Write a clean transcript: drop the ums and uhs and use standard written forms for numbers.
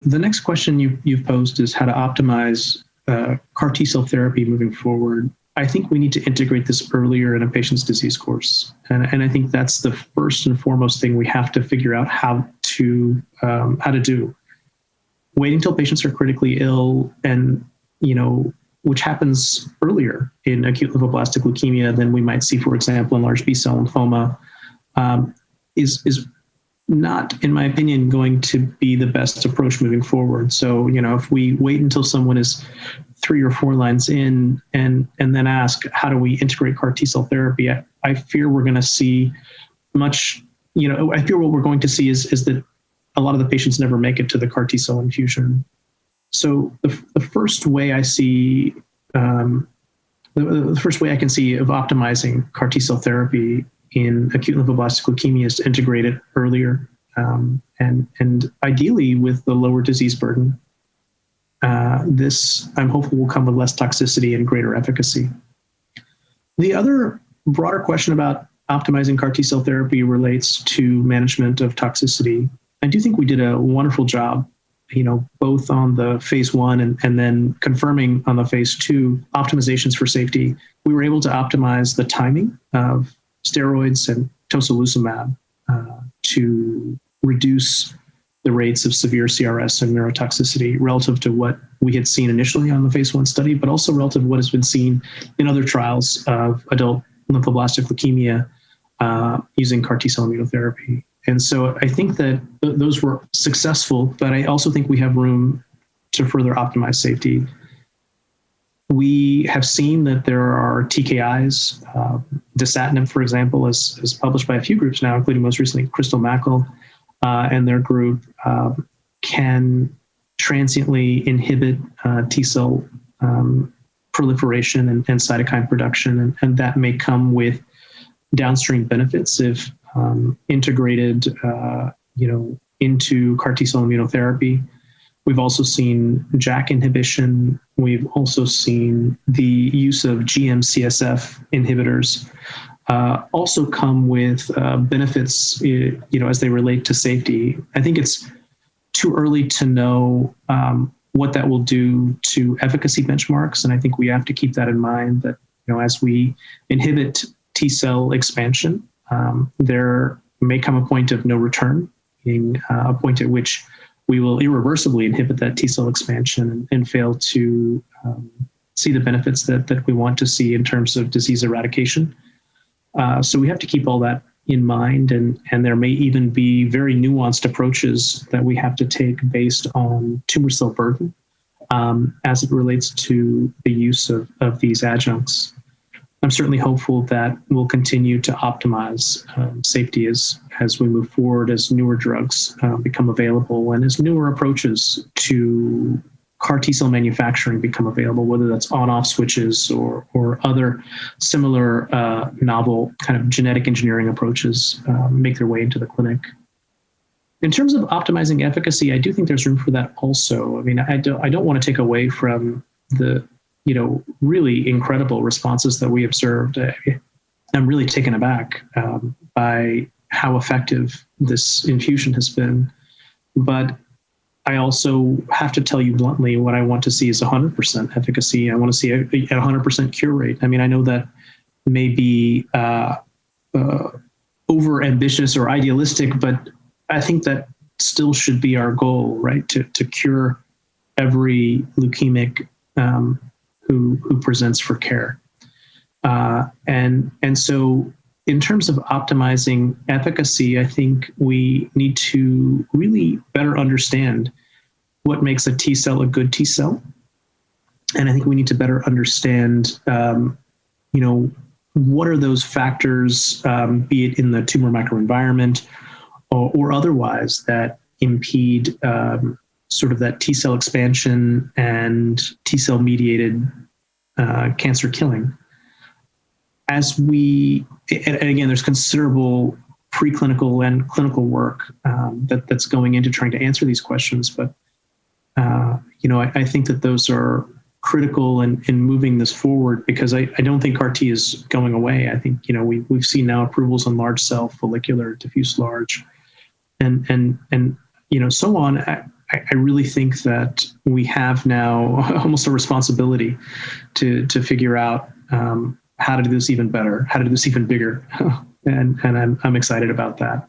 the next question you've posed is how to optimize CAR T cell therapy moving forward. I think we need to integrate this earlier in a patient's disease course. And I think that's the first and foremost thing we have to figure out how to do. Waiting until patients are critically ill and, which happens earlier in acute lymphoblastic leukemia than we might see, for example, in large B-cell lymphoma, is not, in my opinion, going to be the best approach moving forward. So, if we wait until someone is 3 or 4 lines in and then ask, how do we integrate CAR T-cell therapy? I fear we're going to see I fear what we're going to see is that a lot of the patients never make it to the CAR T-cell infusion. So the first way I see, the first way I can see of optimizing CAR T-cell therapy in acute lymphoblastic leukemia is to integrate it earlier, and ideally with the lower disease burden. This, I'm hopeful, will come with less toxicity and greater efficacy. The other broader question about optimizing CAR T-cell therapy relates to management of toxicity. I do think we did a wonderful job, both on the phase 1 and then confirming on the phase 2 optimizations for safety. We were able to optimize the timing of steroids and tocilizumab to reduce the rates of severe CRS and neurotoxicity relative to what we had seen initially on the phase 1 study, but also relative to what has been seen in other trials of adult lymphoblastic leukemia using CAR T-cell immunotherapy. And so I think that those were successful, but I also think we have room to further optimize safety. We have seen that there are TKIs, dasatinib, for example, is published by a few groups now, including most recently Crystal Mackel and their group, can transiently inhibit T-cell proliferation and cytokine production, and that may come with downstream benefits if integrated, into CAR T-cell immunotherapy. We've also seen JAK inhibition. We've also seen the use of GM-CSF inhibitors also come with benefits, as they relate to safety. I think it's too early to know what that will do to efficacy benchmarks, and I think we have to keep that in mind that, as we inhibit T-cell expansion, there may come a point of no return, being a point at which we will irreversibly inhibit that T-cell expansion and fail to see the benefits that we want to see in terms of disease eradication. So we have to keep all that in mind, and there may even be very nuanced approaches that we have to take based on tumor cell burden as it relates to the use of these adjuncts. I'm certainly hopeful that we'll continue to optimize safety as we move forward, as newer drugs become available, and as newer approaches to CAR T-cell manufacturing become available, whether that's on-off switches or other similar novel kind of genetic engineering approaches make their way into the clinic. In terms of optimizing efficacy, I do think there's room for that also. I mean, I don't want to take away from the really incredible responses that we observed. I'm really taken aback by how effective this infusion has been. But I also have to tell you bluntly, what I want to see is 100% efficacy. I want to see a 100% cure rate. I mean, I know that may be over ambitious or idealistic, but I think that still should be our goal, right? To cure every leukemic who presents for care. And so in terms of optimizing efficacy, I think we need to really better understand what makes a T cell a good T cell. And I think we need to better understand, what are those factors, be it in the tumor microenvironment or otherwise, that impede sort of that T cell expansion and T cell mediated cancer killing. And again, there's considerable preclinical and clinical work that's going into trying to answer these questions. But, I think that those are critical in moving this forward, because I don't think CAR T is going away. I think, we've seen now approvals on large cell, follicular, diffuse large, and so on. I really think that we have now almost a responsibility to figure out how to do this even better, how to do this even bigger, and I'm excited about that.